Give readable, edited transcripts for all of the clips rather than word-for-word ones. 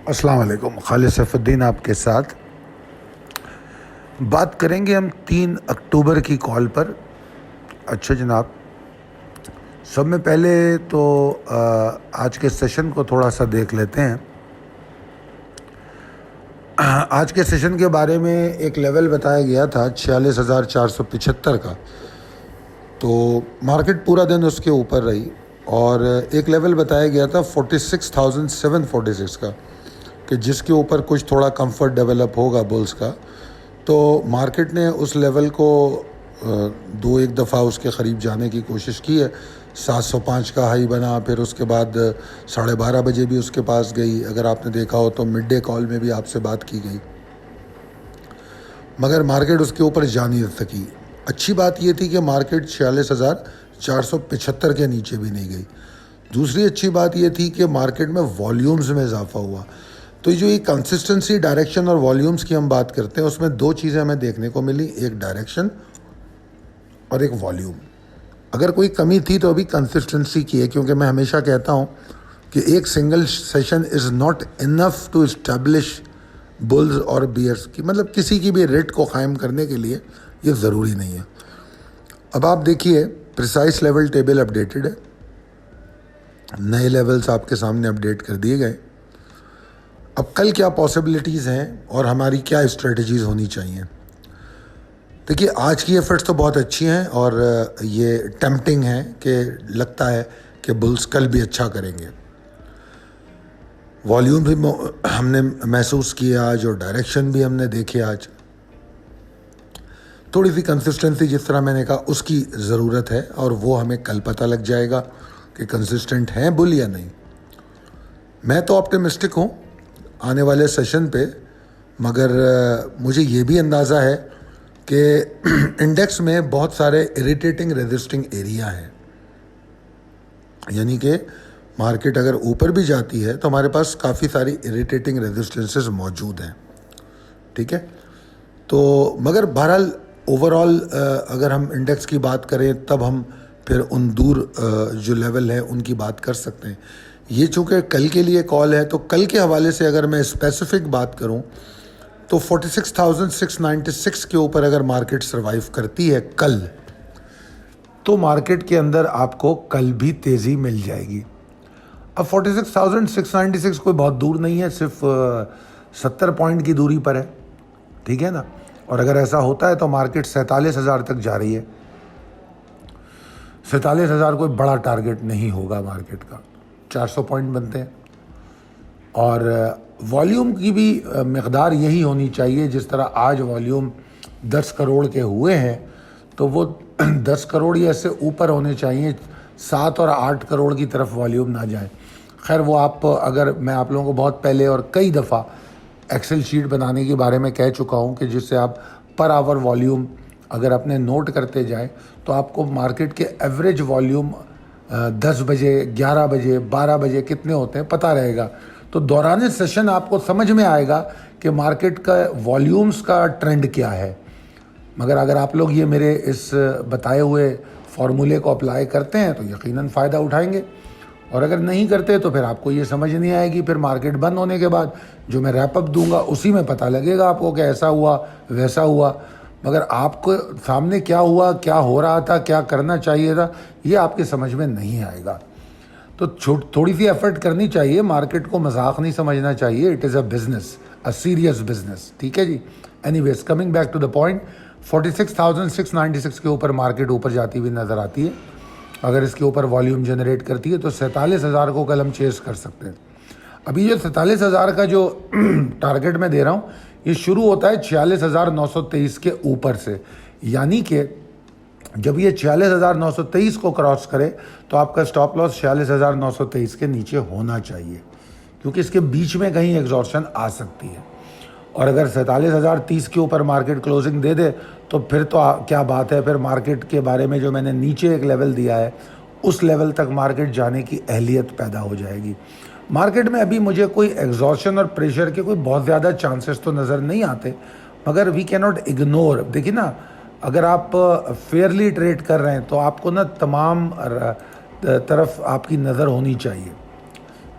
अस्सलाम वालेकुम। खालिद सैफुद्दीन आपके साथ बात करेंगे हम 3 अक्टूबर की कॉल पर। अच्छा जनाब, सब में पहले तो आज के सेशन को थोड़ा सा देख लेते हैं। आज के सेशन के बारे में एक लेवल बताया गया था 46,475 का, तो मार्केट पूरा दिन उसके ऊपर रही। और एक लेवल बताया गया था 46,746 का, कि जिसके ऊपर कुछ थोड़ा कंफर्ट डेवलप होगा बुल्स का। तो मार्केट ने उस लेवल को दो एक दफ़ा उसके क़रीब जाने की कोशिश की है। 705 का हाई बना, फिर उसके बाद 12:30 बजे भी उसके पास गई। अगर आपने देखा हो तो मिड डे कॉल में भी आपसे बात की गई, मगर मार्केट उसके ऊपर जा नहीं सकी। अच्छी बात ये थी कि मार्केट 46,475 के नीचे भी नहीं गई। दूसरी अच्छी बात ये थी कि मार्केट में वॉल्यूम्स में इजाफा हुआ। तो जो ये कंसिस्टेंसी, डायरेक्शन और वॉल्यूम्स की हम बात करते हैं, उसमें दो चीज़ें हमें देखने को मिली, एक डायरेक्शन और एक वॉल्यूम। अगर कोई कमी थी तो अभी कंसिस्टेंसी की है, क्योंकि मैं हमेशा कहता हूँ कि एक single session is not enough to establish bulls और बियर्स की, मतलब किसी की भी रेट को क़ायम करने के लिए ये ज़रूरी नहीं है। अब आप देखिए, प्रिसाइस लेवल टेबल अपडेटेड है, नए लेवल्स आपके सामने अपडेट कर दिए गए। अब कल क्या पॉसिबिलिटीज़ हैं और हमारी क्या स्ट्रेटजीज़ होनी चाहिए। देखिए, आज की एफर्ट्स तो बहुत अच्छी हैं और ये टेम्पटिंग है कि लगता है कि बुल्स कल भी अच्छा करेंगे। वॉल्यूम भी हमने महसूस किया आज और डायरेक्शन भी हमने देखे आज। थोड़ी सी कंसिस्टेंसी, जिस तरह मैंने कहा, उसकी ज़रूरत है और वो हमें कल पता लग जाएगा कि कंसिस्टेंट हैं बुल या नहीं। मैं तो ऑप्टिमिस्टिक हूँ आने वाले सेशन पे, मगर मुझे ये भी अंदाज़ा है कि इंडेक्स में बहुत सारे इरिटेटिंग रेजिस्टिंग एरिया हैं। यानी कि मार्केट अगर ऊपर भी जाती है तो हमारे पास काफ़ी सारी इरिटेटिंग रेजिस्टेंसेस मौजूद हैं, ठीक है। तो मगर बहरहाल ओवरऑल अगर हम इंडेक्स की बात करें तब हम फिर उन दूर जो लेवल है उनकी बात कर सकते हैं। ये चूँकि कल के लिए कॉल है, तो कल के हवाले से अगर मैं स्पेसिफिक बात करूं तो 46,696 के ऊपर अगर मार्केट सरवाइव करती है कल, तो मार्केट के अंदर आपको कल भी तेज़ी मिल जाएगी। अब 46,696 कोई बहुत दूर नहीं है, सिर्फ 70 पॉइंट की दूरी पर है, ठीक है ना। और अगर ऐसा होता है तो मार्केट 47,000 तक जा रही है। 47,000 कोई बड़ा टारगेट नहीं होगा मार्केट का, 400 पॉइंट बनते हैं। और वॉल्यूम की भी मकदार यही होनी चाहिए। जिस तरह आज वॉल्यूम 10 करोड़ के हुए हैं, तो वो 10 करोड़ या इससे ऊपर होने चाहिए, 7 और 8 करोड़ की तरफ वॉल्यूम ना जाए। खैर, वो आप, अगर मैं आप लोगों को बहुत पहले और कई दफ़ा एक्सेल शीट बनाने के बारे में कह चुका हूँ कि जिससे आप पर आवर वॉल्यूम अगर अपने नोट करते जाएं तो आपको मार्केट के एवरेज वॉल्यूम 10 बजे, 11 बजे, 12 बजे कितने होते हैं पता रहेगा। तो दौरान सेशन आपको समझ में आएगा कि मार्केट का वॉल्यूम्स का ट्रेंड क्या है। मगर अगर आप लोग ये मेरे इस बताए हुए फार्मूले को अप्लाई करते हैं तो यकीनन फ़ायदा उठाएंगे, और अगर नहीं करते तो फिर आपको ये समझ नहीं आएगी। फिर मार्केट बंद होने के बाद जो मैं रैप अप दूंगा उसी में पता लगेगा आपको कि ऐसा हुआ वैसा हुआ, मगर आपको सामने क्या हुआ, क्या हो रहा था, क्या करना चाहिए था, ये आपके समझ में नहीं आएगा। तो थोड़ी सी एफर्ट करनी चाहिए, मार्केट को मजाक नहीं समझना चाहिए। It is a business, a serious business, ठीक है जी। Anyways, coming back to the point, 46,696 के ऊपर मार्केट ऊपर जाती हुई नज़र आती है। अगर इसके ऊपर वॉल्यूम जनरेट करती है तो 47,000 को कल हम चेस कर सकते हैं। अभी जो 47,000 का जो टारगेट मैं दे रहा हूँ, ये शुरू होता है 46,923 के ऊपर से। यानी कि जब ये 46,923 को क्रॉस करे तो आपका स्टॉप लॉस 46,923 के नीचे होना चाहिए, क्योंकि इसके बीच में कहीं एग्जॉर्शन आ सकती है। और अगर 47,030 के ऊपर मार्केट क्लोजिंग दे दे तो फिर तो क्या बात है। फिर मार्केट के बारे में जो मैंने नीचे एक लेवल दिया है, उस लेवल तक मार्केट जाने की अहलियत पैदा हो जाएगी। मार्केट में अभी मुझे कोई एग्जॉर्शन और प्रेशर के कोई बहुत ज़्यादा चांसेस तो नज़र नहीं आते, मगर वी कैन नॉट इग्नोर। देखिए ना, अगर आप फेयरली ट्रेड कर रहे हैं तो आपको ना तमाम तरफ आपकी नज़र होनी चाहिए,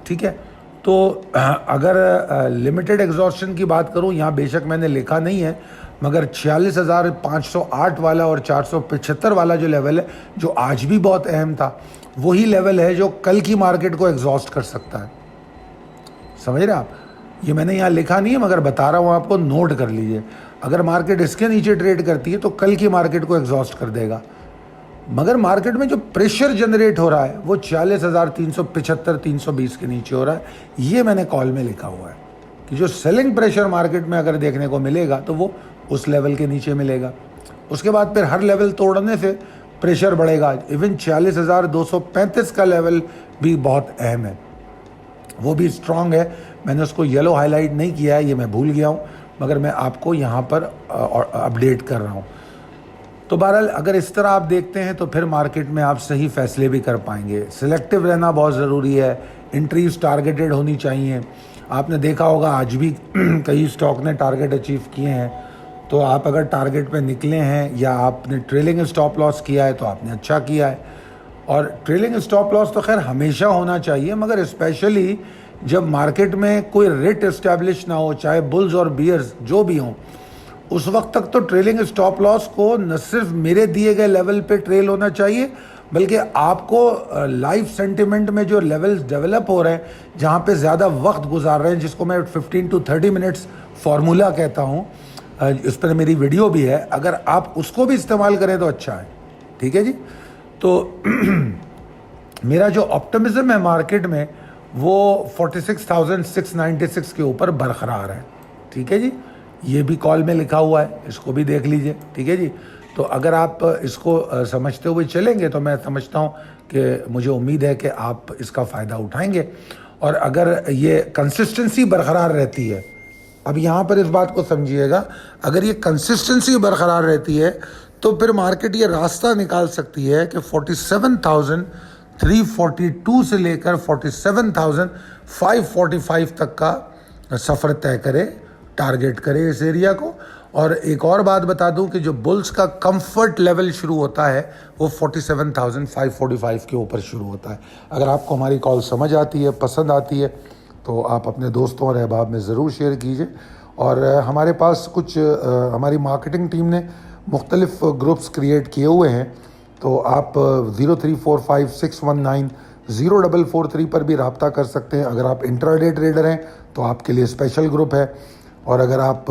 ठीक है। तो अगर लिमिटेड एग्जॉस्शन की बात करूं, यहाँ बेशक मैंने लिखा नहीं है, मगर 46,508 वाला और 475 वाला जो लेवल है, जो आज भी बहुत अहम था, वही लेवल है जो कल की मार्केट को एग्जॉस्ट कर सकता है। समझ रहे आप? ये मैंने यहाँ लिखा नहीं है, मगर बता रहा हूँ आपको, नोट कर लीजिए। अगर मार्केट इसके नीचे ट्रेड करती है तो कल की मार्केट को एग्जॉस्ट कर देगा। मगर मार्केट में जो प्रेशर जनरेट हो रहा है वो 46,375 320 के नीचे हो रहा है। ये मैंने कॉल में लिखा हुआ है कि जो सेलिंग प्रेशर मार्केट में अगर देखने को मिलेगा तो वो उस लेवल के नीचे मिलेगा। उसके बाद फिर हर लेवल तोड़ने से प्रेशर बढ़ेगा। इवन 46,235 का लेवल भी बहुत अहम है, वो भी स्ट्रांग है। मैंने उसको येलो हाईलाइट नहीं किया है, ये मैं भूल गया हूँ, मगर मैं आपको यहाँ पर अपडेट कर रहा हूँ। तो बहरहाल अगर इस तरह आप देखते हैं तो फिर मार्केट में आप सही फैसले भी कर पाएंगे। सिलेक्टिव रहना बहुत ज़रूरी है, एंट्रीज टारगेटेड होनी चाहिए। आपने देखा होगा आज भी कई स्टॉक ने टारगेट अचीव किए हैं, तो आप अगर टारगेट पे निकले हैं या आपने ट्रेलिंग स्टॉप लॉस किया है तो आपने अच्छा किया है। और ट्रेलिंग स्टॉप लॉस तो खैर हमेशा होना चाहिए, मगर स्पेशली जब मार्केट में कोई रेट इस्टेब्लिश ना हो, चाहे बुल्स और बियर्स जो भी हों, उस वक्त तक तो ट्रेलिंग स्टॉप लॉस को न सिर्फ मेरे दिए गए लेवल पे ट्रेल होना चाहिए, बल्कि आपको लाइफ सेंटिमेंट में जो लेवल्स डेवलप हो रहे हैं, जहाँ पे ज़्यादा वक्त गुजार रहे हैं, जिसको मैं 15 to 30 मिनट्स फार्मूला कहता हूँ, इस पर मेरी वीडियो भी है, अगर आप उसको भी इस्तेमाल करें तो अच्छा है। ठीक है जी। तो मेरा जो ऑप्टिमिज्म है मार्केट में वो 46,696 के ऊपर बरकरार है। ठीक है जी, ये भी कॉल में लिखा हुआ है, इसको भी देख लीजिए। ठीक है जी। तो अगर आप इसको समझते हुए चलेंगे तो मैं समझता हूँ कि मुझे उम्मीद है कि आप इसका फ़ायदा उठाएंगे। और अगर ये कंसिस्टेंसी बरकरार रहती है, अब यहाँ पर इस बात को समझिएगा, अगर ये कंसिस्टेंसी बरकरार रहती है तो फिर मार्केट ये रास्ता निकाल सकती है कि 47,342 से लेकर 47,545 तक का सफ़र तय करे, टारगेट करे इस एरिया को। और एक और बात बता दूं कि जो बुल्स का कंफर्ट लेवल शुरू होता है वो 47,545 के ऊपर शुरू होता है। अगर आपको हमारी कॉल समझ आती है, पसंद आती है, तो आप अपने दोस्तों और अहबाब में ज़रूर शेयर कीजिए। और हमारे पास कुछ हमारी मार्केटिंग टीम ने मुख्तलिफ ग्रुप्स क्रिएट किए हुए हैं, तो आप 0345619043 पर भी रब्ता कर सकते हैं। अगर आप इंट्राडे ट्रेडर हैं तो आपके लिए स्पेशल ग्रुप है, और अगर आप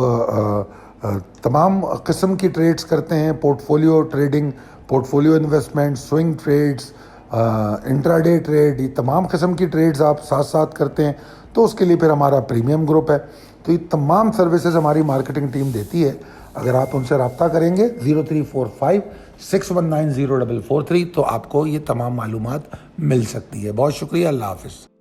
तमाम किस्म की ट्रेड्स करते हैं, portfolio trading, portfolio investment, swing trades, intraday trade, ये तमाम किस्म की ट्रेड्स आप साथ साथ करते हैं, तो उसके लिए फिर हमारा प्रीमियम ग्रुप है। तो ये तमाम सर्विसेज हमारी मार्केटिंग टीम देती है। अगर आप उनसे रब्ता करेंगे 0345619043 तो आपको ये तमाम मालूमात मिल सकती है। बहुत शुक्रिया, अल्लाह हाफ़िज़।